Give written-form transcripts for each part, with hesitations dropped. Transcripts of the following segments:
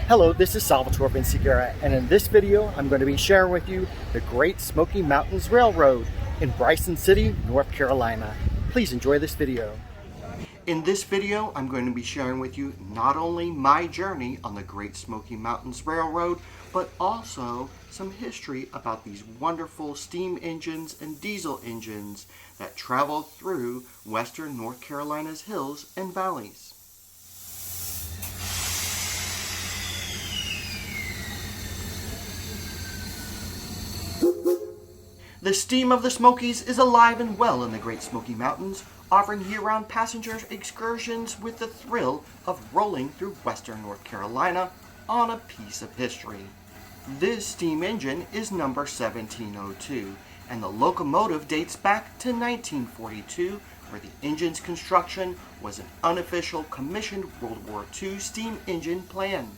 Hello, this is Salvatore Vinciguerra, and in this video I'm going to be sharing with you the Great Smoky Mountains Railroad in Bryson City, North Carolina. Please enjoy this video. In this video I'm going to be sharing with you not only my journey on the Great Smoky Mountains Railroad, but also some history about these wonderful steam engines and diesel engines that travel through western North Carolina's hills and valleys. The steam of the Smokies is alive and well in the Great Smoky Mountains, offering year-round passenger excursions with the thrill of rolling through western North Carolina on a piece of history. This steam engine is number 1702, and the locomotive dates back to 1942, where the engine's construction was an unofficial commissioned World War II steam engine plan.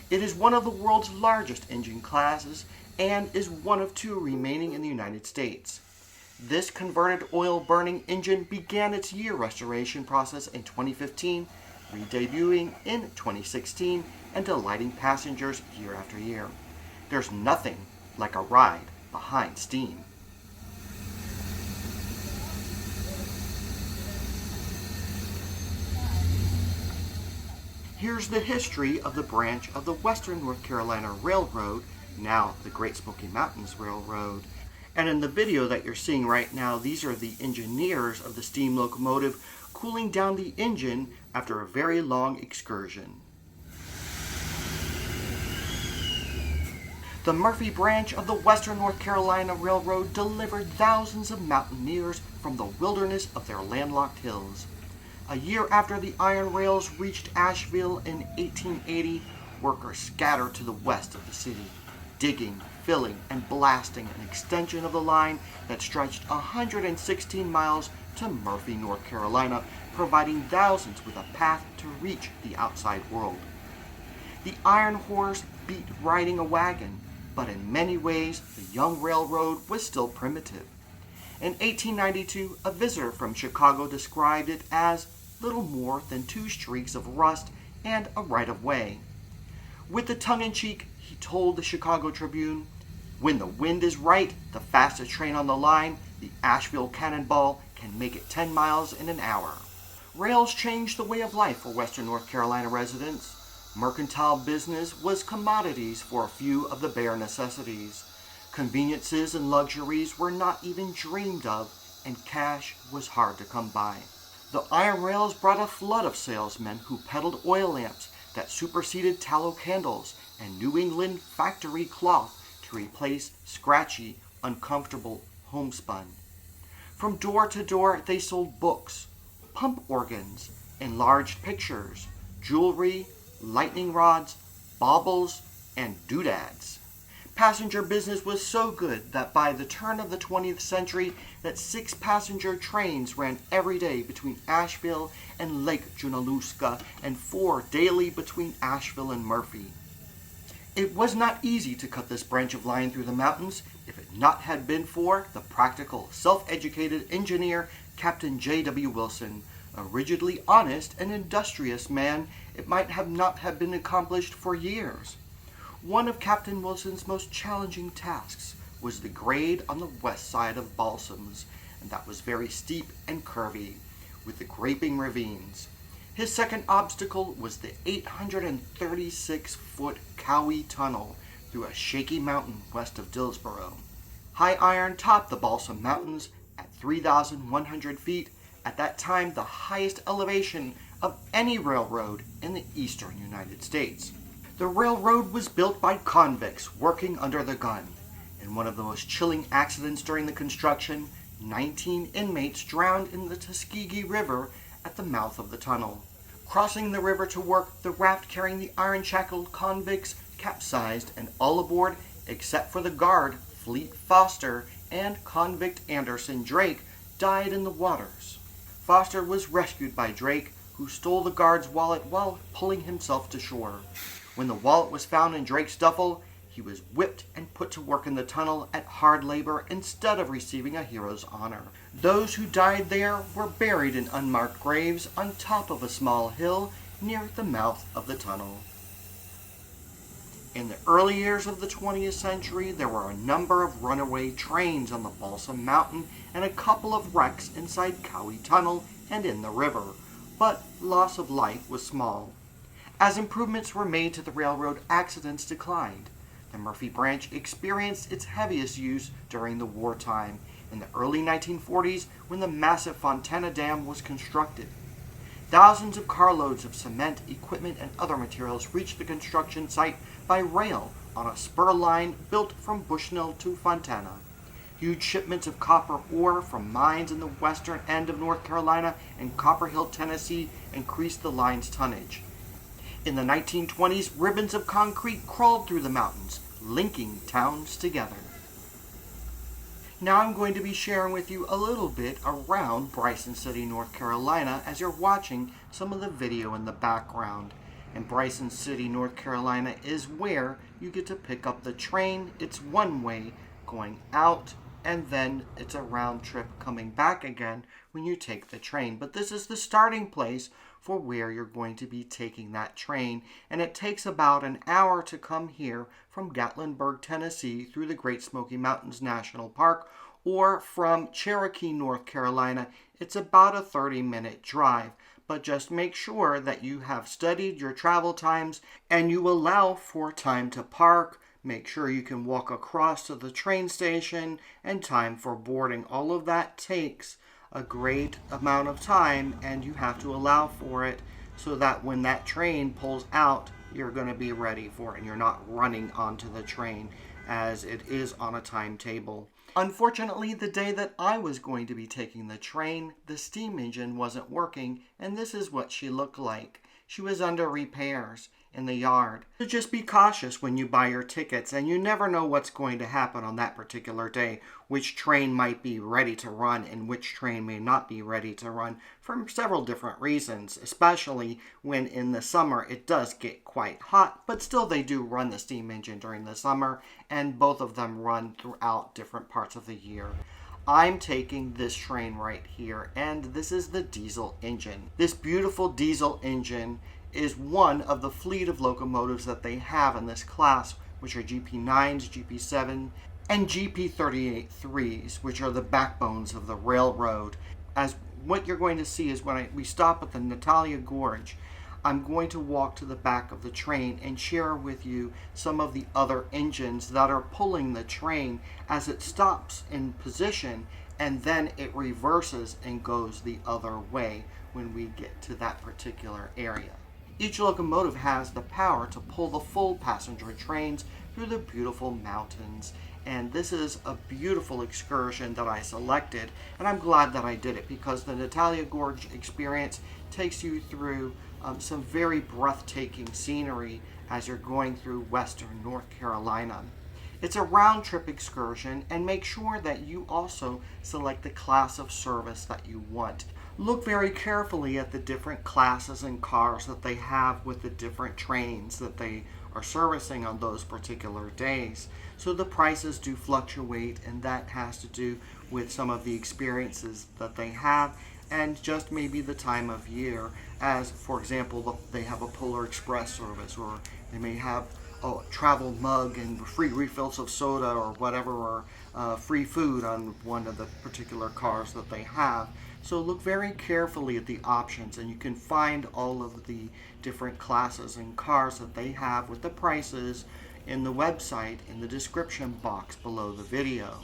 It is one of the world's largest engine classes and is one of two remaining in the United States. This converted oil-burning engine began its year restoration process in 2015, re-debuting in 2016 and delighting passengers year after year. There's nothing like a ride behind steam. Here's the history of the branch of the Western North Carolina Railroad, now the Great Smoky Mountains Railroad. And in the video that you're seeing right now, these are the engineers of the steam locomotive cooling down the engine after a very long excursion. The Murphy branch of the Western North Carolina Railroad delivered thousands of mountaineers from the wilderness of their landlocked hills. A year after the iron rails reached Asheville in 1880, workers scattered to the west of the city, digging, filling, and blasting an extension of the line that stretched 116 miles to Murphy, North Carolina, providing thousands with a path to reach the outside world. The iron horse beat riding a wagon, but in many ways the young railroad was still primitive. In 1892, a visitor from Chicago described it as little more than two streaks of rust and a right-of-way. With the tongue-in-cheek, he told the Chicago Tribune, "When the wind is right, the fastest train on the line, the Asheville Cannonball, can make it 10 miles in an hour." Rails changed the way of life for western North Carolina residents. Mercantile business was commodities for a few of the bare necessities. Conveniences and luxuries were not even dreamed of, and cash was hard to come by. The iron rails brought a flood of salesmen who peddled oil lamps that superseded tallow candles and New England factory cloth to replace scratchy, uncomfortable homespun. From door to door, they sold books, pump organs, enlarged pictures, jewelry, lightning rods, baubles, and doodads. Passenger business was so good that by the turn of the 20th century, that 6 passenger trains ran every day between Asheville and Lake Junaluska and 4 daily between Asheville and Murphy. It was not easy to cut this branch of line through the mountains if it not had been for the practical, self-educated engineer Captain J.W. Wilson, a rigidly honest and industrious man. It might have not have been accomplished for years. One of Captain Wilson's most challenging tasks was the grade on the west side of Balsams, and that was very steep and curvy, with the graping ravines. His second obstacle was the 836-foot Cowie Tunnel through a shaky mountain west of Dillsboro. High iron topped the Balsam Mountains at 3,100 feet, at that time the highest elevation of any railroad in the eastern United States. The railroad was built by convicts working under the gun. In one of the most chilling accidents during the construction, 19 inmates drowned in the Tuskegee River at the mouth of the tunnel. Crossing the river to work, the raft carrying the iron-shackled convicts capsized, and all aboard, except for the guard, Fleet Foster, and convict Anderson Drake, died in the waters. Foster was rescued by Drake, who stole the guard's wallet while pulling himself to shore. When the wallet was found in Drake's duffel, he was whipped and put to work in the tunnel at hard labor instead of receiving a hero's honor. Those who died there were buried in unmarked graves on top of a small hill near the mouth of the tunnel. In the early years of the 20th century, there were a number of runaway trains on the Balsam Mountain and a couple of wrecks inside Cowie Tunnel and in the river, but loss of life was small. As improvements were made to the railroad, accidents declined. The Murphy Branch experienced its heaviest use during the wartime, in the early 1940s when the massive Fontana Dam was constructed. Thousands of carloads of cement, equipment, and other materials reached the construction site by rail on a spur line built from Bushnell to Fontana. Huge shipments of copper ore from mines in the western end of North Carolina and Copper Hill, Tennessee increased the line's tonnage. In the 1920s, ribbons of concrete crawled through the mountains, linking towns together. Now I'm going to be sharing with you a little bit around Bryson City, North Carolina, as you're watching some of the video in the background. And Bryson City, North Carolina is where you get to pick up the train. It's one way going out, and then it's a round trip coming back again when you take the train. But this is the starting place for where you're going to be taking that train, and it takes about an hour to come here from Gatlinburg, Tennessee through the Great Smoky Mountains National Park, or from Cherokee, North Carolina. It's about a 30-minute drive, but just make sure that you have studied your travel times and you allow for time to park. Make sure you can walk across to the train station and time for boarding. All of that takes a great amount of time, and you have to allow for it so that when that train pulls out, you're going to be ready for it and you're not running onto the train as it is on a timetable. Unfortunately, the day that I was going to be taking the train, the steam engine wasn't working, and this is what she looked like. She was under repairs in the yard. So just be cautious when you buy your tickets, and you never know what's going to happen on that particular day. Which train might be ready to run and which train may not be ready to run for several different reasons, especially when in the summer it does get quite hot, but still they do run the steam engine during the summer, and both of them run throughout different parts of the year. I'm taking this train right here, and this is the diesel engine. This beautiful diesel engine is one of the fleet of locomotives that they have in this class, which are GP9s, GP7, and GP38-3s, which are the backbones of the railroad. As what you're going to see is when we stop at the Nantahala Gorge, I'm going to walk to the back of the train and share with you some of the other engines that are pulling the train as it stops in position, and then it reverses and goes the other way when we get to that particular area. Each locomotive has the power to pull the full passenger trains through the beautiful mountains, and this is a beautiful excursion that I selected, and I'm glad that I did it because the Nantahala Gorge experience takes you through some very breathtaking scenery as you're going through western North Carolina. It's a round-trip excursion, and make sure that you also select the class of service that you want. Look very carefully at the different classes and cars that they have with the different trains that they are servicing on those particular days. So the prices do fluctuate, and that has to do with some of the experiences that they have and just maybe the time of year. As for example, they have a Polar Express service, or they may have a travel mug and free refills of soda or whatever, or free food on one of the particular cars that they have. So look very carefully at the options, and you can find all of the different classes and cars that they have with the prices in the website in the description box below the video.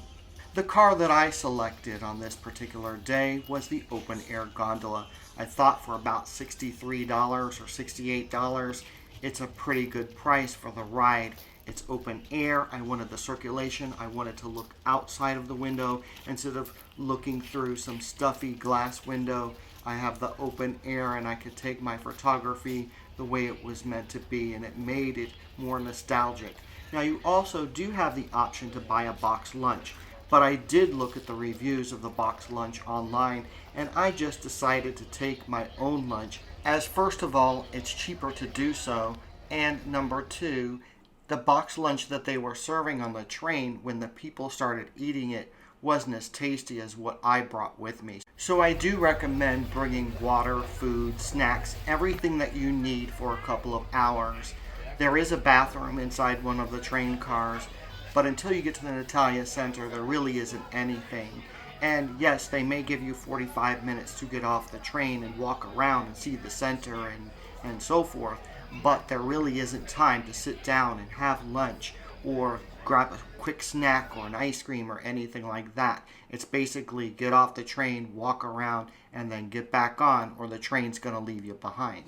The car that I selected on this particular day was the open air gondola. I thought for about $63 or $68, it's a pretty good price for the ride. It's open air. I wanted the circulation. I wanted to look outside of the window instead of looking through some stuffy glass window. I have the open air, and I could take my photography the way it was meant to be, and it made it more nostalgic. Now you also do have the option to buy a box lunch, but I did look at the reviews of the box lunch online, and I just decided to take my own lunch, as first of all, it's cheaper to do so, and number two, the box lunch that they were serving on the train when the people started eating it wasn't as tasty as what I brought with me. So I do recommend bringing water, food, snacks, everything that you need for a couple of hours. There is a bathroom inside one of the train cars, but until you get to the Nantahala Center, there really isn't anything. And yes, they may give you 45 minutes to get off the train and walk around and see the center and so forth, but there really isn't time to sit down and have lunch or grab a quick snack or an ice cream or anything like that. It's basically get off the train, walk around, and then get back on, or the train's going to leave you behind.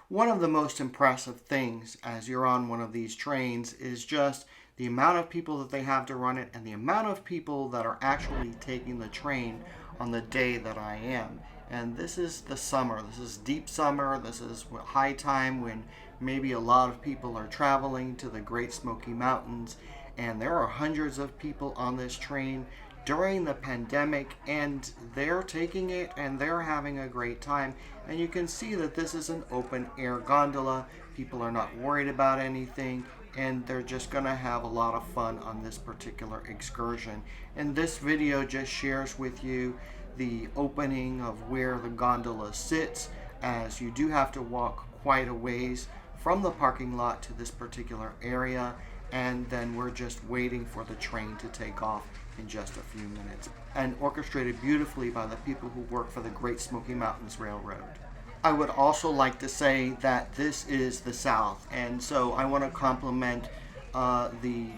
One of the most impressive things as you're on one of these trains is just the amount of people that they have to run it and the amount of people that are actually taking the train on the day that I am. And this is the summer. This is deep summer. This is high time when maybe a lot of people are traveling to the Great Smoky Mountains, and there are hundreds of people on this train during the pandemic, and they're taking it and they're having a great time. And you can see that this is an open air gondola. People are not worried about anything, and they're just gonna have a lot of fun on this particular excursion. And this video just shares with you the opening of where the gondola sits, as you do have to walk quite a ways from the parking lot to this particular area, and then we're just waiting for the train to take off in just a few minutes, and orchestrated beautifully by the people who work for the Great Smoky Mountains Railroad. I would also like to say that this is the South, and so I want to compliment the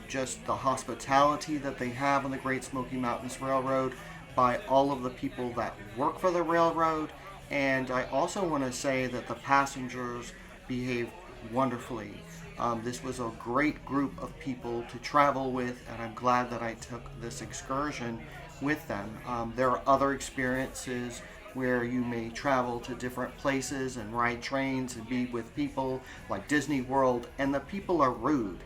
hospitality that they have on the Great Smoky Mountains Railroad by all of the people that work for the railroad. And I also want to say that the passengers behaved wonderfully. This was a great group of people to travel with, and I'm glad that I took this excursion with them. There are other experiences where you may travel to different places and ride trains and be with people like Disney World, and the people are rude.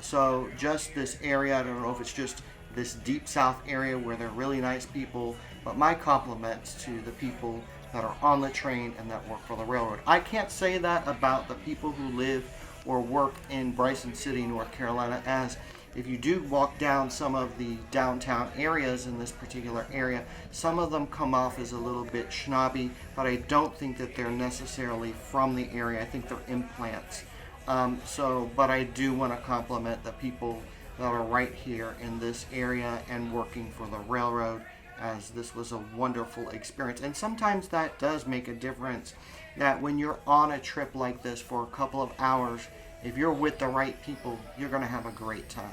So just this area, I don't know if it's just this deep south area where they're really nice people, but my compliments to the people that are on the train and that work for the railroad. I can't say that about the people who live or work in Bryson City, North Carolina, as if you do walk down some of the downtown areas in this particular area, some of them come off as a little bit snobby, but I don't think that they're necessarily from the area. I think they're implants. But I do want to compliment the people that are right here in this area and working for the railroad, as this was a wonderful experience. And sometimes that does make a difference, that when you're on a trip like this for a couple of hours, if you're with the right people, you're going to have a great time.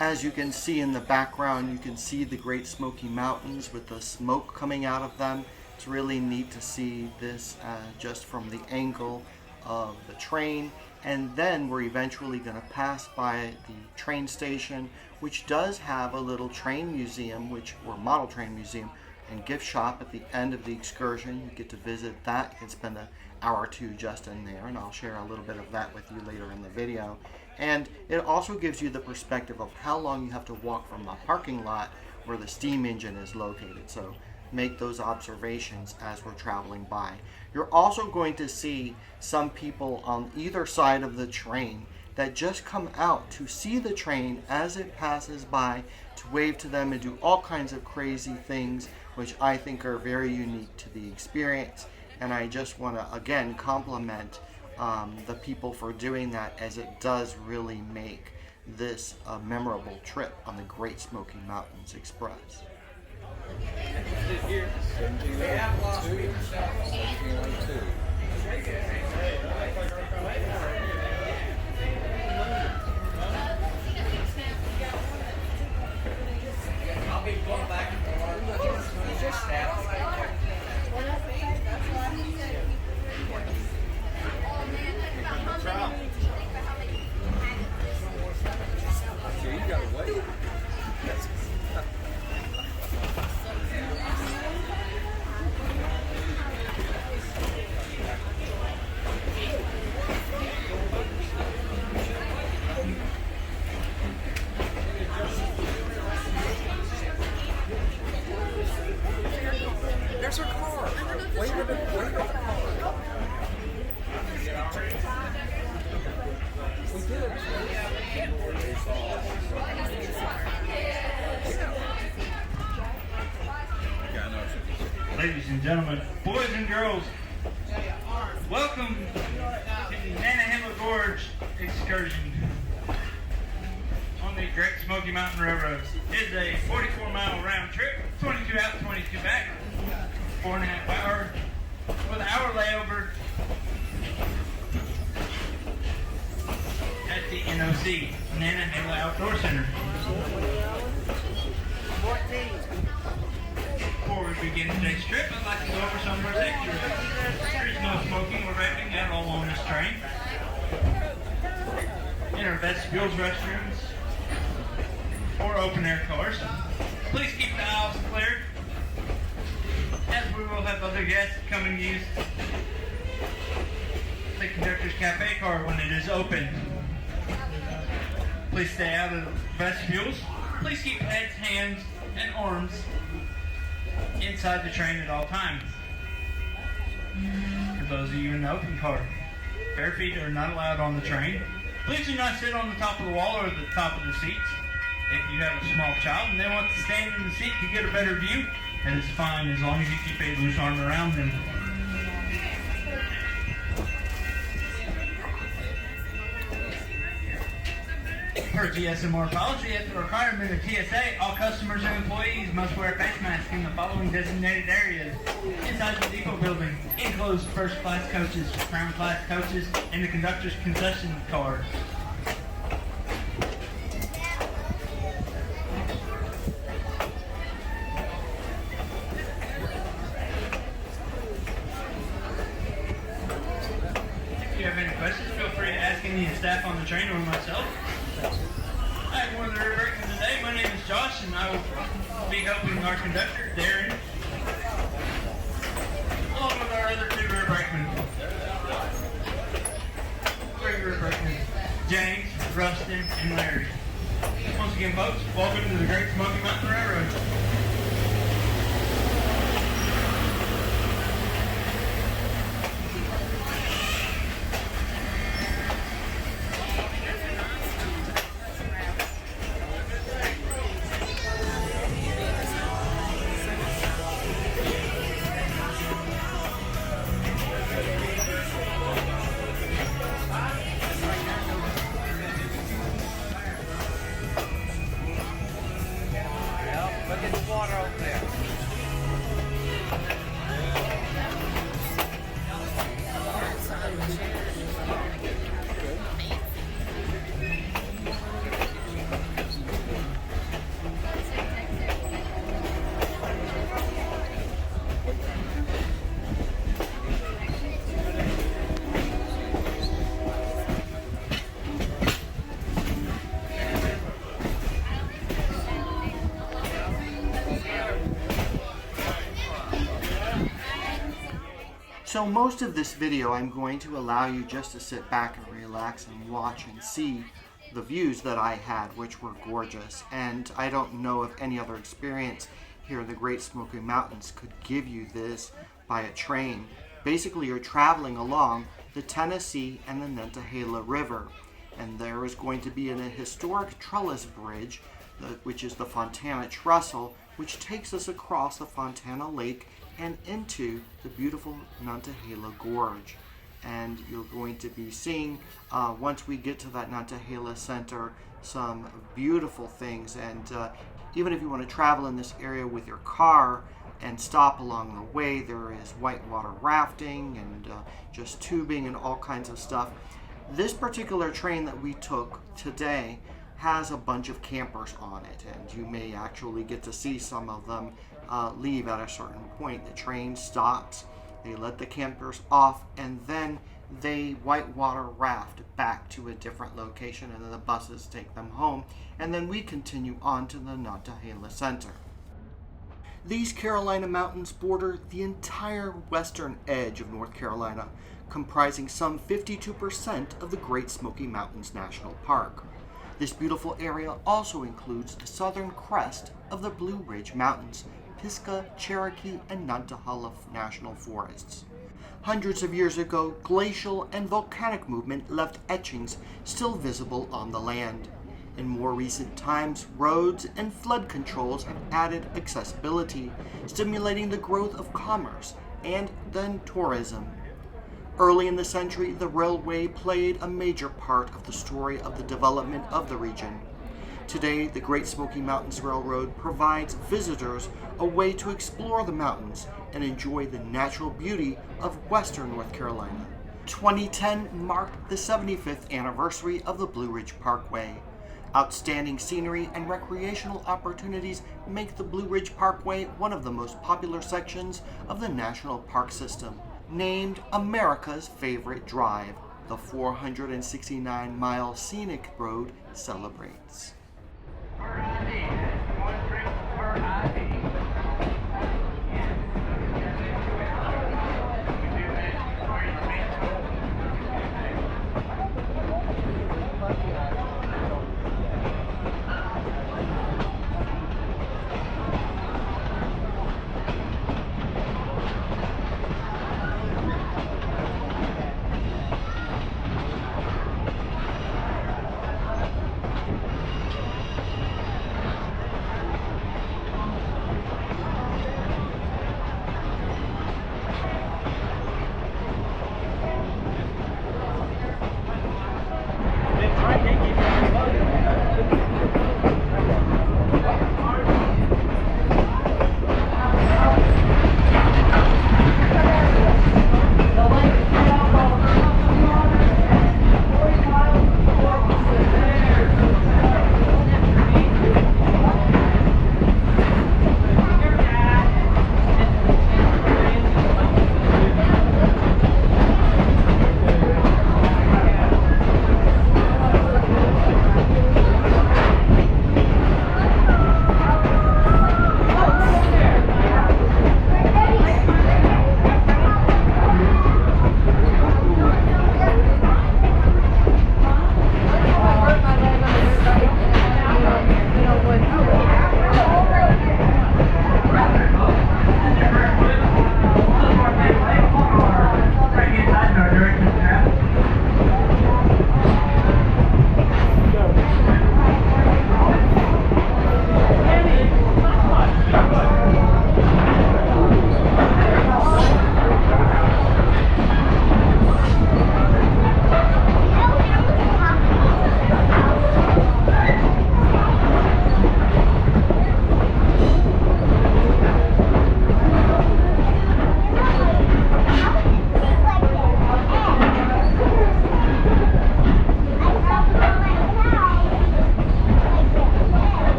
As you can see in the background, you can see the Great Smoky Mountains with the smoke coming out of them. It's really neat to see this just from the angle of the train. And then we're eventually going to pass by the train station, which does have a little train museum, or model train museum and gift shop at the end of the excursion. You get to visit that. You can spend an hour or two just in there, and I'll share a little bit of that with you later in the video. And it also gives you the perspective of how long you have to walk from the parking lot where the steam engine is located. So make those observations as we're traveling by. You're also going to see some people on either side of the train that just come out to see the train as it passes by, to wave to them and do all kinds of crazy things, which I think are very unique to the experience. And I just want to again compliment the people for doing that, as it does really make this a memorable trip on the Great Smoky Mountains Express. I'll be going back and you gotta wait. Ladies and gentlemen, boys and girls, welcome to the Nantahala Gorge Excursion on the Great Smoky Mountain Railroad. It is a 44-mile round trip, 22 out, 22 back, 4.5 hours with an hour layover at the NOC, Nantahala Outdoor Center. Before we begin today's trip, I'd like to go over some of our safety rules. There is no smoking or vaping at all on this train. In our vestibules, restrooms, or open-air cars, please keep the aisles clear, as we will have other guests come and use the conductor's cafe car when it is open. Please stay out of the vestibules. Please keep heads, hands, and arms inside the train at all times. For those of you in the open car, bare feet are not allowed on the train. Please do not sit on the top of the wall or the top of the seats. If you have a small child and they want to stand in the seat to get a better view, that is fine as long as you keep a loose arm around them. Per GSMR policy, at the requirement of TSA, all customers and employees must wear a face mask in the following designated areas: inside the depot building, enclosed first class coaches, crown class coaches, and the conductor's concession car. If you have any questions, feel free to ask any of the staff on the train or myself. Hi, I'm one of the rear brakemen today. My name is Josh, and I will be helping our conductor, Darren, along with our other two rear brakemen. Three rear brakemen, James, Rustin, and Larry. Once again, folks, welcome to the Great Smoky Mountain Railroad. Look at the water over there. So most of this video I'm going to allow you just to sit back and relax and watch and see the views that I had, which were gorgeous. And I don't know if any other experience here in the Great Smoky Mountains could give you this by a train. Basically, you're traveling along the Tennessee and the Nantahala River, and there is going to be a historic trellis bridge, which is the Fontana Trestle, which takes us across the Fontana Lake and into the beautiful Nantahala Gorge. And you're going to be seeing, once we get to that Nantahala Center, some beautiful things. And even if you want to travel in this area with your car and stop along the way, there is whitewater rafting and just tubing and all kinds of stuff. This particular train that we took today has a bunch of campers on it, and you may actually get to see some of them leave at a certain point. The train stops, they let the campers off, and then they whitewater raft back to a different location, and then the buses take them home, and then we continue on to the Nantahala Center. These Carolina mountains border the entire western edge of North Carolina, comprising some 52% of the Great Smoky Mountains National Park. This beautiful area also includes the southern crest of the Blue Ridge Mountains, Pisgah, Cherokee, and Nantahala National Forests. Hundreds of years ago, glacial and volcanic movement left etchings still visible on the land. In more recent times, roads and flood controls have added accessibility, stimulating the growth of commerce and then tourism. Early in the century, the railway played a major part of the story of the development of the region. Today, the Great Smoky Mountains Railroad provides visitors a way to explore the mountains and enjoy the natural beauty of western North Carolina. 2010 marked the 75th anniversary of the Blue Ridge Parkway. Outstanding scenery and recreational opportunities make the Blue Ridge Parkway one of the most popular sections of the National Park System. Named America's Favorite Drive, the 469-mile scenic road celebrates.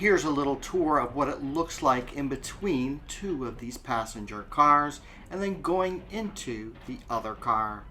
Here's a little tour of what it looks like in between two of these passenger cars and then going into the other car.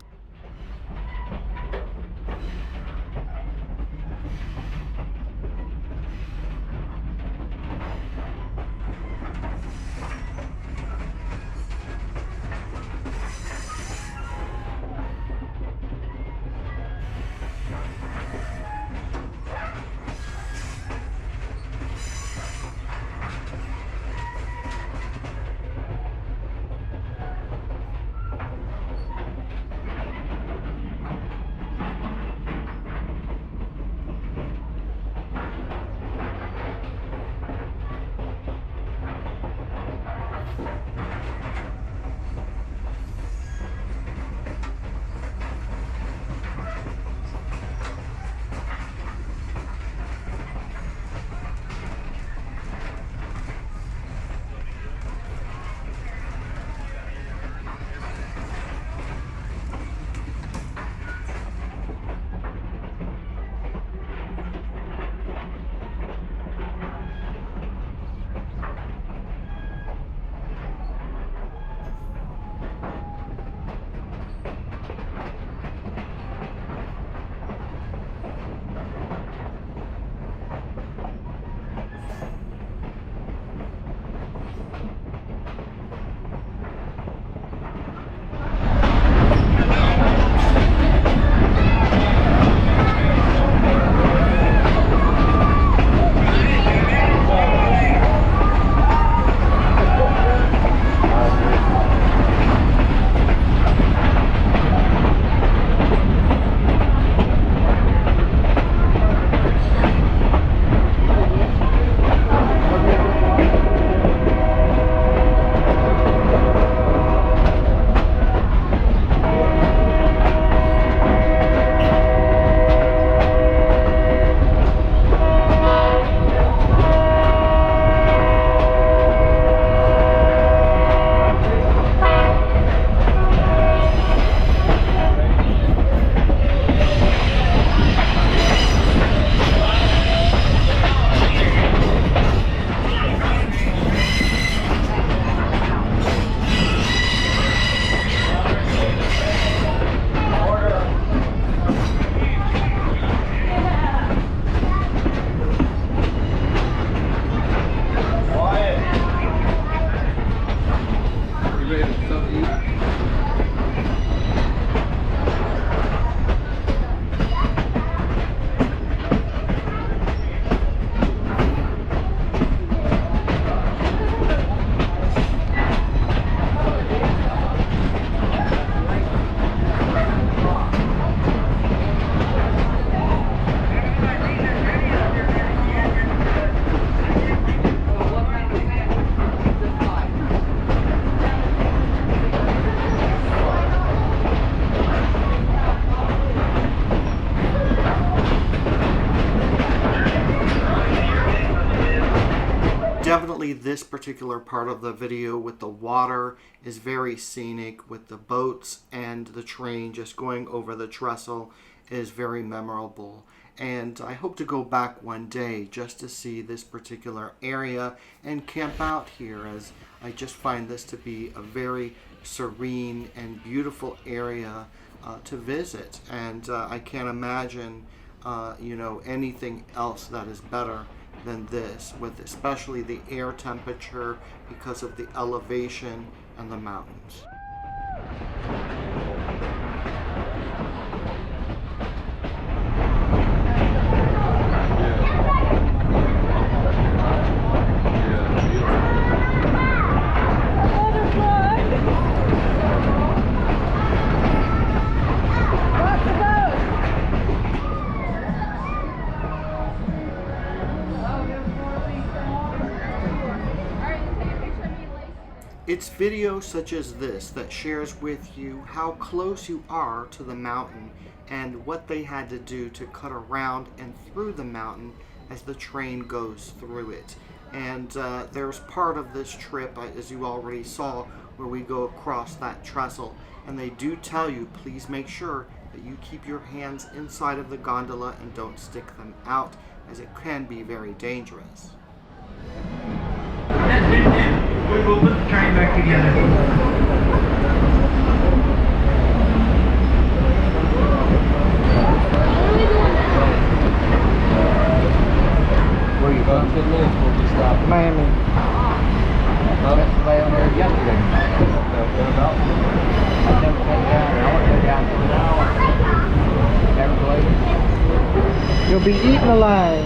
Definitely this particular part of the video with the water is very scenic, with the boats and the train just going over the trestle is very memorable. And I hope to go back one day just to see this particular area and camp out here, as I just find this to be a very serene and beautiful area to visit. And I can't imagine anything else that is better than this, with especially the air temperature because of the elevation and the mountains. It's videos such as this that shares with you how close you are to the mountain and what they had to do to cut around and through the mountain as the train goes through it. And there's part of this trip, as you already saw, where we go across that trestle. And they do tell you, please make sure that you keep your hands inside of the gondola and don't stick them out, as it can be very dangerous. we will put the train back together. Where you going to live? Where we stop? Miami. Well, that's the way on there yesterday. I never come down there. I want to go down for an hour. Everglades. You'll be eaten alive.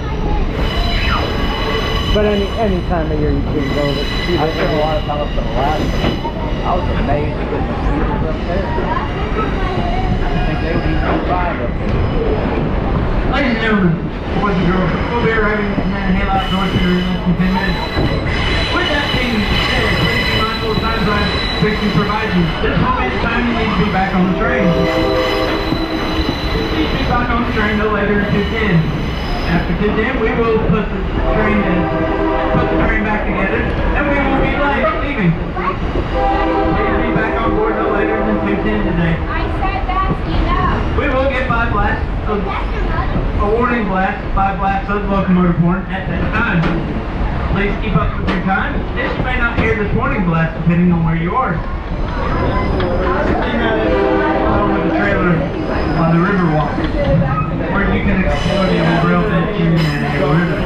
But any time of year you can go. I spent a lot of time up in Alaska. I was amazed at the mosquitoes up there. I think they would even survive up there. Ladies and gentlemen, boys and girls, we'll be arriving at Nantahala Outdoor Center in less than 10 minutes. With that being said, please be mindful of time zone fixing provisions. This will be the time you need to be back on the train. You need to be back on the train no later than 2:10. After 2:10, we will put the train back together, and we will be late leaving. Please be back on board no later than 2:10 today. I said that's enough. We will get 5 blasts of a warning blast, 5 blasts of locomotive horn at that time. Please keep up with your time. This may not hear this warning blast depending on where you are. Over the trailer on the river walk, where you can explore the old rail bed in Nantahala River.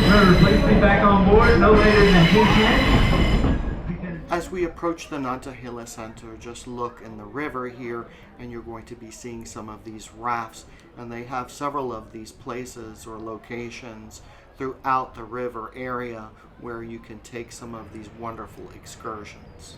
Remember, please be back on board no later than 2:10. As we approach the Nantahala Center, just look in the river here and you're going to be seeing some of these rafts, and they have several of these places or locations throughout the river area where you can take some of these wonderful excursions.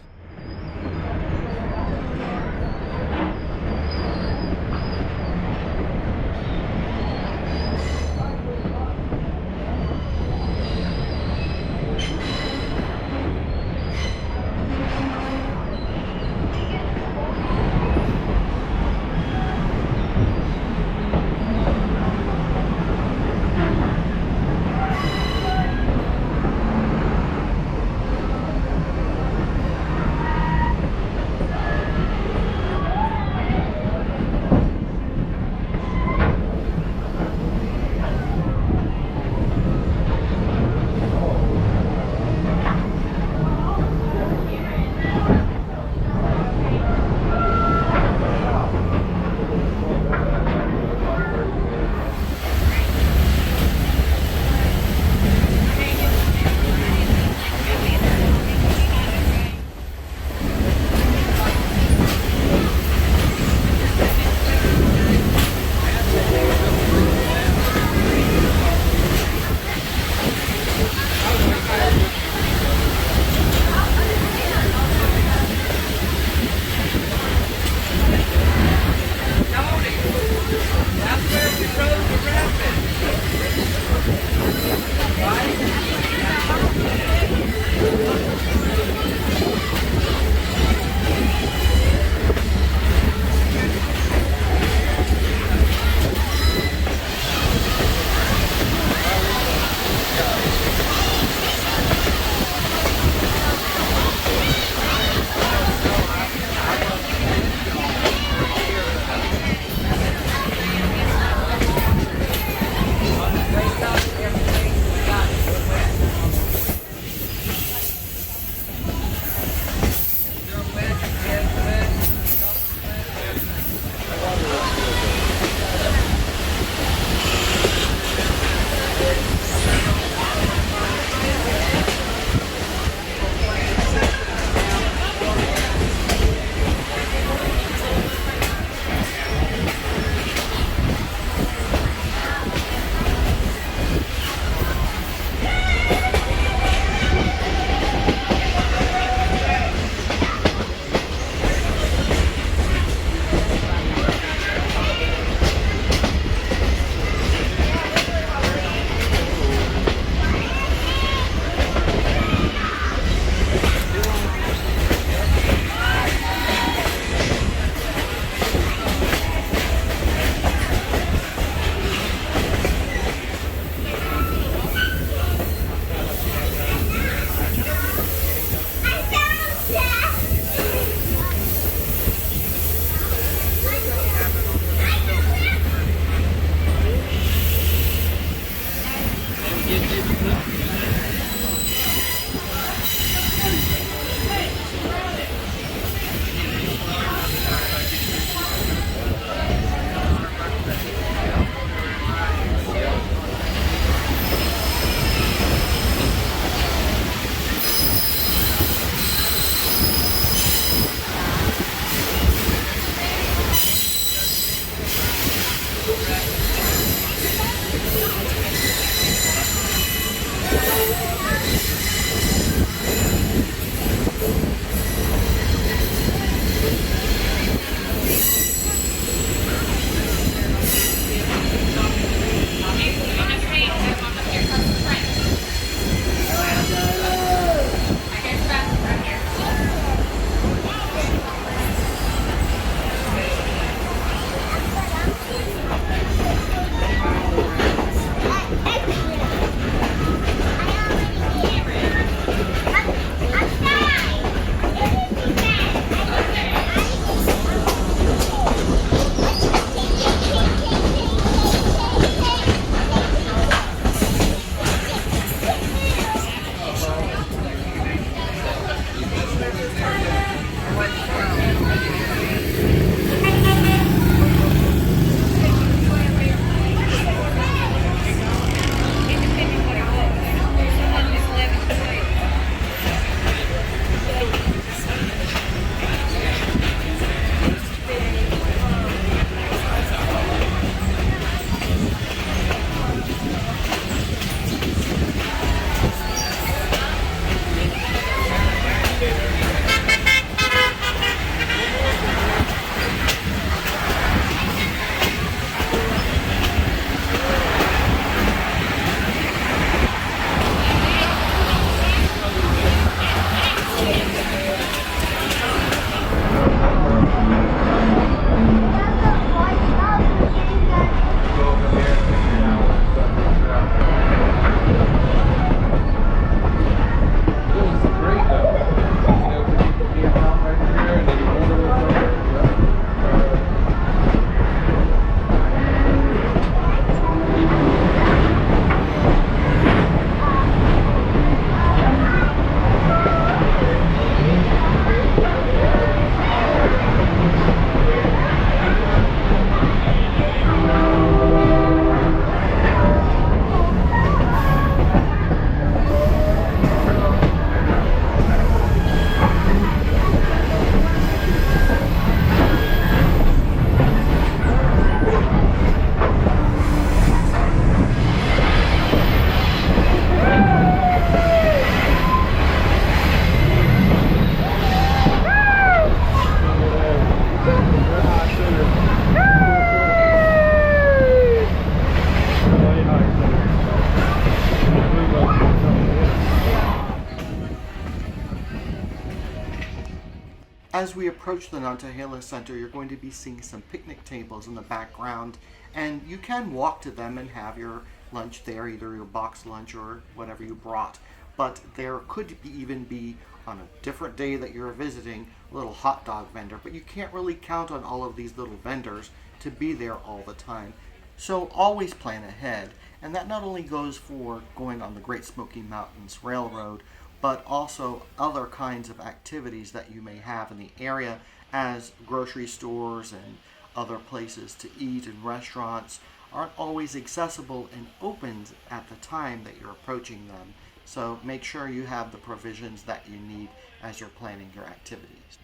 As we approach the Nantahala Center, you're going to be seeing some picnic tables in the background, and you can walk to them and have your lunch there, either your box lunch or whatever you brought. But there could even be, on a different day that you're visiting, a little hot dog vendor, but you can't really count on all of these little vendors to be there all the time. So always plan ahead, and that not only goes for going on the Great Smoky Mountains Railroad, but also other kinds of activities that you may have in the area, as grocery stores and other places to eat and restaurants aren't always accessible and opened at the time that you're approaching them. So make sure you have the provisions that you need as you're planning your activities.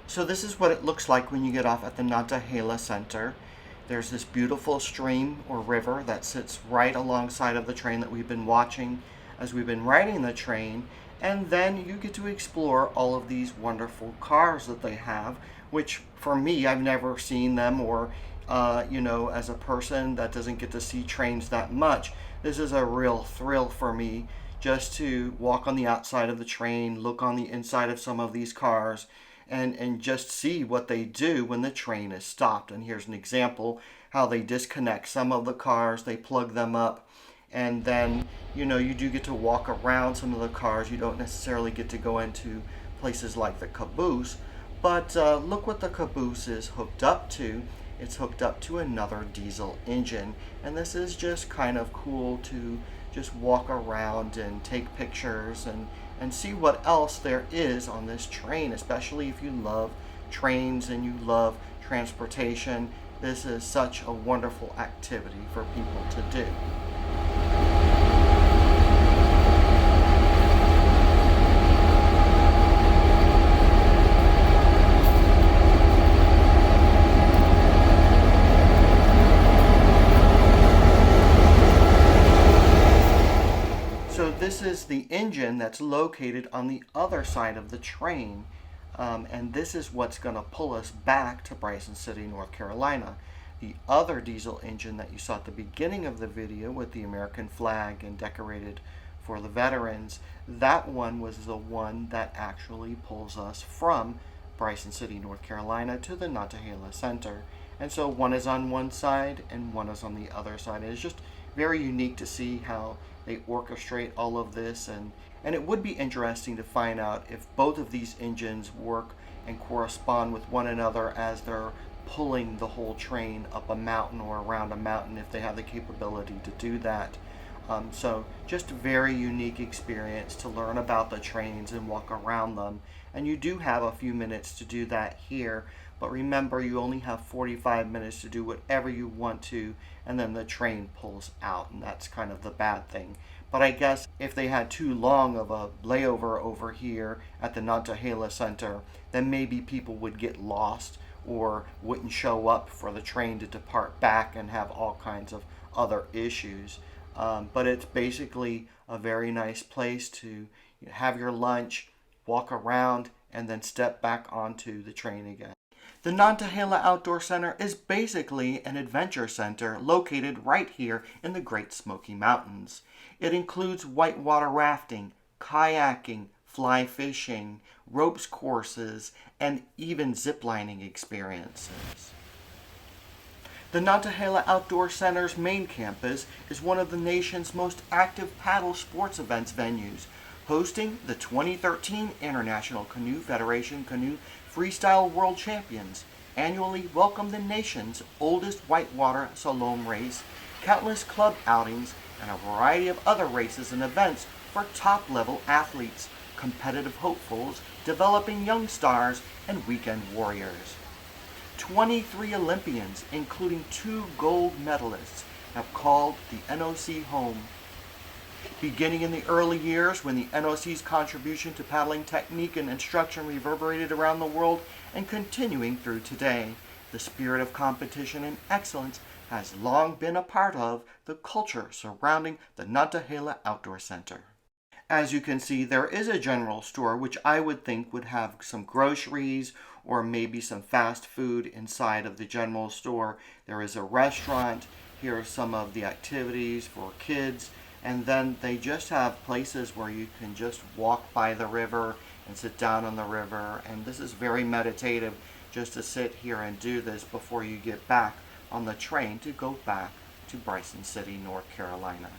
So this is what it looks like when you get off at the Nantahala Center. There's this beautiful stream or river that sits right alongside of the train that we've been watching as we've been riding the train, and then you get to explore all of these wonderful cars that they have, which for me, I've never seen them, or as a person that doesn't get to see trains that much, this is a real thrill for me just to walk on the outside of the train, look on the inside of some of these cars, and just see what they do when the train is stopped. And here's an example how they disconnect some of the cars, they plug them up, and then you do get to walk around some of the cars. You don't necessarily get to go into places like the caboose, but look what the caboose is hooked up to. It's hooked up to another diesel engine, and this is just kind of cool to just walk around and take pictures and see what else there is on this train, especially if you love trains and you love transportation. This is such a wonderful activity for people to do. This is the engine that's located on the other side of the train, and this is what's going to pull us back to Bryson City, North Carolina. The other diesel engine that you saw at the beginning of the video with the American flag and decorated for the veterans, that one was the one that actually pulls us from Bryson City, North Carolina to the Nantahala Center. And so one is on one side and one is on the other side. And it's just very unique to see how they orchestrate all of this, and it would be interesting to find out if both of these engines work and correspond with one another as they're pulling the whole train up a mountain or around a mountain, if they have the capability to do that. So just a very unique experience to learn about the trains and walk around them. And you do have a few minutes to do that here, but remember, you only have 45 minutes to do whatever you want to, and then the train pulls out, and that's kind of the bad thing. But I guess if they had too long of a layover over here at the Nantahala Center, then maybe people would get lost or wouldn't show up for the train to depart back and have all kinds of other issues. But it's basically a very nice place to have your lunch, walk around, and then step back onto the train again. The Nantahala Outdoor Center is basically an adventure center located right here in the Great Smoky Mountains. It includes whitewater rafting, kayaking, fly fishing, ropes courses, and even ziplining experiences. The Nantahala Outdoor Center's main campus is one of the nation's most active paddle sports events venues, hosting the 2013 International Canoe Federation Canoe Freestyle World Champions, annually welcome the nation's oldest whitewater slalom race, countless club outings, and a variety of other races and events for top-level athletes, competitive hopefuls, developing young stars, and weekend warriors. 23 Olympians, including 2 gold medalists, have called the NOC home. Beginning in the early years, when the NOC's contribution to paddling technique and instruction reverberated around the world, and continuing through today, the spirit of competition and excellence has long been a part of the culture surrounding the Nantahala Outdoor Center. As you can see, there is a general store, which I would think would have some groceries or maybe some fast food inside of the general store. There is a restaurant. Here are some of the activities for kids. And then they just have places where you can just walk by the river and sit down on the river. And this is very meditative, just to sit here and do this before you get back on the train to go back to Bryson City, North Carolina.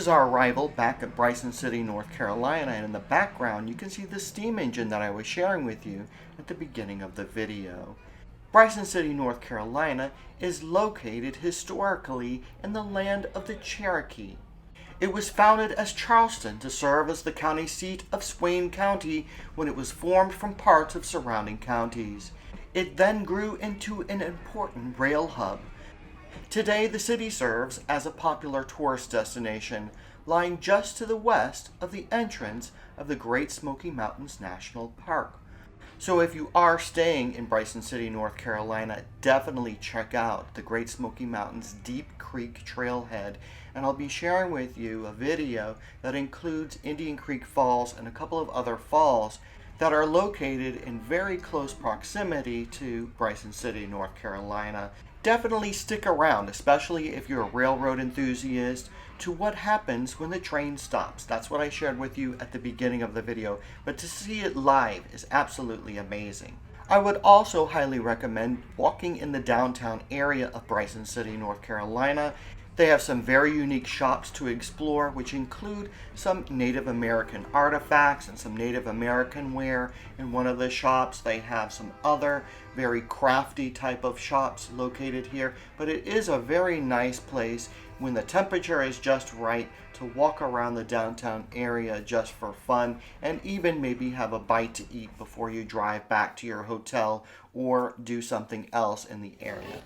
is our arrival back at Bryson City, North Carolina, and in the background you can see the steam engine that I was sharing with you at the beginning of the video. Bryson City, North Carolina is located historically in the land of the Cherokee. It was founded as Charleston to serve as the county seat of Swain County when it was formed from parts of surrounding counties. It then grew into an important rail hub. Today, the city serves as a popular tourist destination, lying just to the west of the entrance of the Great Smoky Mountains National Park. So if you are staying in Bryson City, North Carolina, definitely check out the Great Smoky Mountains Deep Creek Trailhead, and I'll be sharing with you a video that includes Indian Creek Falls and a couple of other falls that are located in very close proximity to Bryson City, North Carolina. Definitely stick around, especially if you're a railroad enthusiast, to what happens when the train stops. That's what I shared with you at the beginning of the video, but to see it live is absolutely amazing. I would also highly recommend walking in the downtown area of Bryson City, North Carolina. They have some very unique shops to explore, which include some Native American artifacts and some Native American wear. In one of the shops, they have some other very crafty type of shops located here. But it is a very nice place when the temperature is just right to walk around the downtown area just for fun, and even maybe have a bite to eat before you drive back to your hotel or do something else in the area.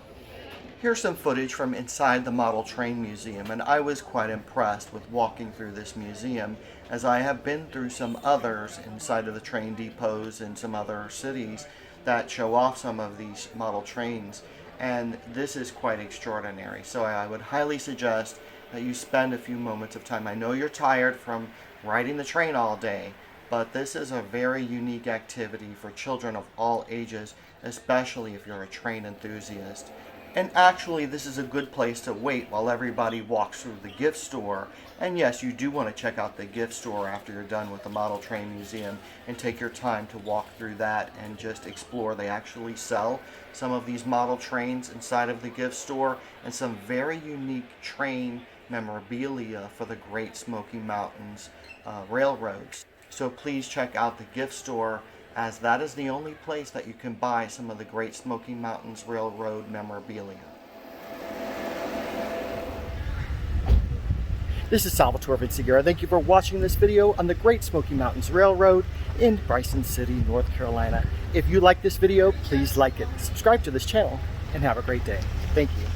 Here's some footage from inside the Model Train Museum, and I was quite impressed with walking through this museum, as I have been through some others inside of the train depots in some other cities that show off some of these model trains, and this is quite extraordinary. So I would highly suggest that you spend a few moments of time. I know you're tired from riding the train all day, but this is a very unique activity for children of all ages, especially if you're a train enthusiast. And actually, this is a good place to wait while everybody walks through the gift store. And yes, you do want to check out the gift store after you're done with the Model Train Museum and take your time to walk through that and just explore. They actually sell some of these model trains inside of the gift store and some very unique train memorabilia for the Great Smoky Mountains Railroads. So please check out the gift store, as that is the only place that you can buy some of the Great Smoky Mountains Railroad memorabilia. This is Salvatore Vinciguerra. Thank you for watching this video on the Great Smoky Mountains Railroad in Bryson City, North Carolina. If you like this video, please like it, subscribe to this channel, and have a great day. Thank you.